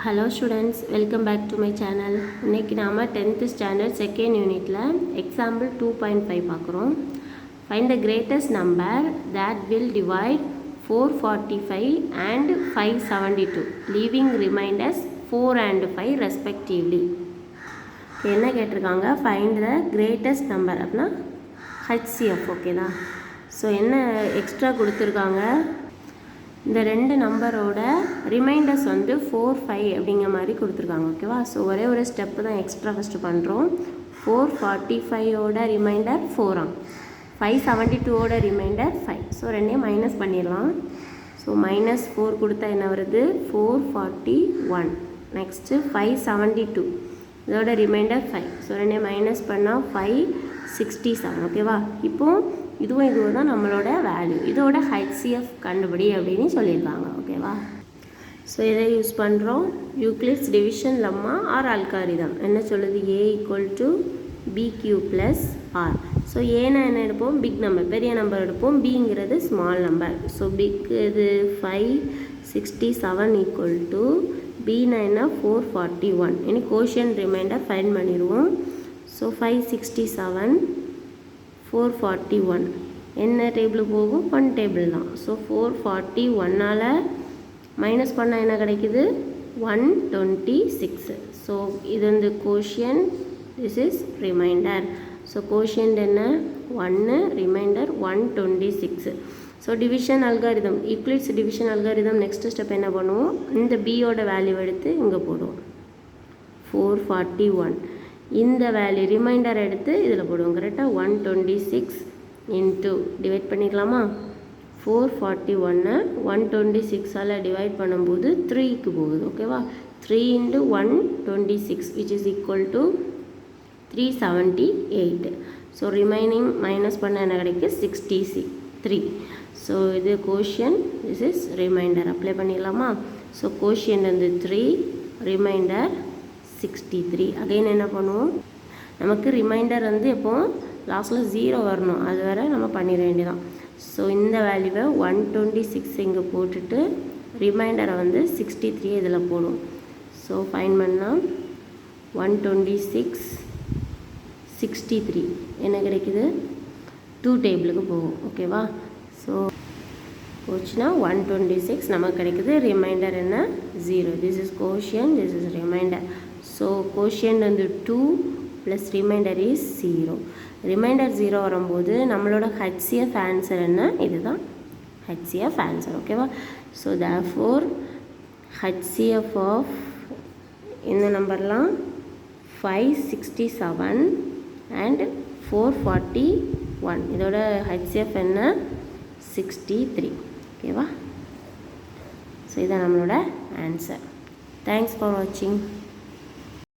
Hello students, welcome back to my channel. இன்னைக்கு நாம 10th standard second unitல example 2.5 பார்க்குறோம். Find the greatest number that will divide 445 and 572, leaving remainders 4 and 5 respectively. என்ன கேட்டிருக்காங்க? Find the greatest number அப்படின்னா HCF, ஓகேதா? So என்ன extra கொடுத்துருக்காங்க? இந்த ரெண்டு நம்பரோட ரிமைண்டர்ஸ் வந்து 4, 5 அப்படிங்கிற மாதிரி கொடுத்துருக்காங்க, ஓகேவா? ஸோ ஒரே ஒரு ஸ்டெப்பு தான் எக்ஸ்ட்ரா ஃபஸ்ட்டு பண்ணுறோம். 445ஓட ரிமைண்டர் 4, 572ஓட ரிமைண்டர் 5. ஸோ ரெண்டையும் மைனஸ் பண்ணிடலாம். ஸோ -4 கொடுத்தா என்ன வருது? 441. நெக்ஸ்ட்டு 572, இதோட ரிமைண்டர் 5. ஸோ ரெண்டையும் மைனஸ் பண்ணால் 567, ஓகேவா? இப்போது இதுவும் தான் நம்மளோட வேல்யூ. இதோட HCF கண்டுபிடி அப்படின்னு சொல்லியிருக்காங்க, ஓகேவா? ஸோ இதை யூஸ் பண்ணுறோம். Euclid's division lemma or algorithm என்ன சொல்லுது? A = BQ + R. ஸோ ஏன்னா என்ன எடுப்போம்? பிக் நம்பர், பெரிய நம்பர் எடுப்போம். பிங்கிறது ஸ்மால் நம்பர். ஸோ பிக் இது 567 = B என்ன 441. இனி கோஷியன்ட் ரிமைண்டர் ஃபைண்ட் பண்ணிடுவோம். ஸோ 567 441 என்ன டேபிள் போகும்? 1 டேபிள் தான். ஸோ 441ஆல் மைனஸ் பண்ணால் என்ன கிடைக்குது? 126. ஸோ இது வந்து quotient, this is remainder. So quotient என்ன? 1, remainder 126. So division algorithm, Euclid's division algorithm next step என்ன பண்ணுவோம்? இந்த பியோட வேல்யூ எடுத்து இங்கே போடுவோம். 441 இந்த வேல்யூ ரிமைண்டர் எடுத்து இதில் போடுவோம். கரெக்டாக 126 இன்ட்டு டிவைட் பண்ணிக்கலாமா? 441 126ஆல் டிவைட் பண்ணும்போது 3க்கு போகுது, ஓகேவா? 3 × 126 which is equal to 378. So remaining minus பண்ண என்ன கிடைக்கு? 63. ஸோ இது quotient, this is remainder. Apply பண்ணிடலாமா? ஸோ கோஷியன் வந்து 3, ரிமைண்டர் 63. அகைன் என்ன பண்ணுவோம்? நமக்கு ரிமைண்டர் வந்து எப்போ லாஸ்ட்டில் 0 வரணும், அது வரை நம்ம பண்ணிட வேண்டியதான். ஸோ இந்த வேல்யூவை 126 இங்கே போட்டுட்டு ரிமைண்டரை வந்து 63 இதில் போடுவோம். ஸோ ஃபைன் பண்ணால் 126 63 என்ன கிடைக்குது? 2 டேபிளுக்கு போகும், ஓகேவா? ஸோ போச்சுன்னா 126 நமக்கு கிடைக்குது. ரிமைண்டர் என்ன? 0. This is quotient, this is remainder. So quotient வந்து 2 ப்ளஸ் ரிமைண்டர் இஸ் 0. ரிமைண்டர் 0 வரும்போது நம்மளோட HCF ஆன்சர் என்ன? இதுதான் HCF ஆன்சர், ஓகேவா? ஸோ தேர்ஃபோர் HCF ஆஃப் இந்த நம்பர்லாம் 567 அண்ட் 441. இதோட HCF என்ன? 63, ஓகேவா? ஸோ இதான் நம்மளோட ஆன்சர். தேங்க்ஸ் ஃபார் வாட்சிங்.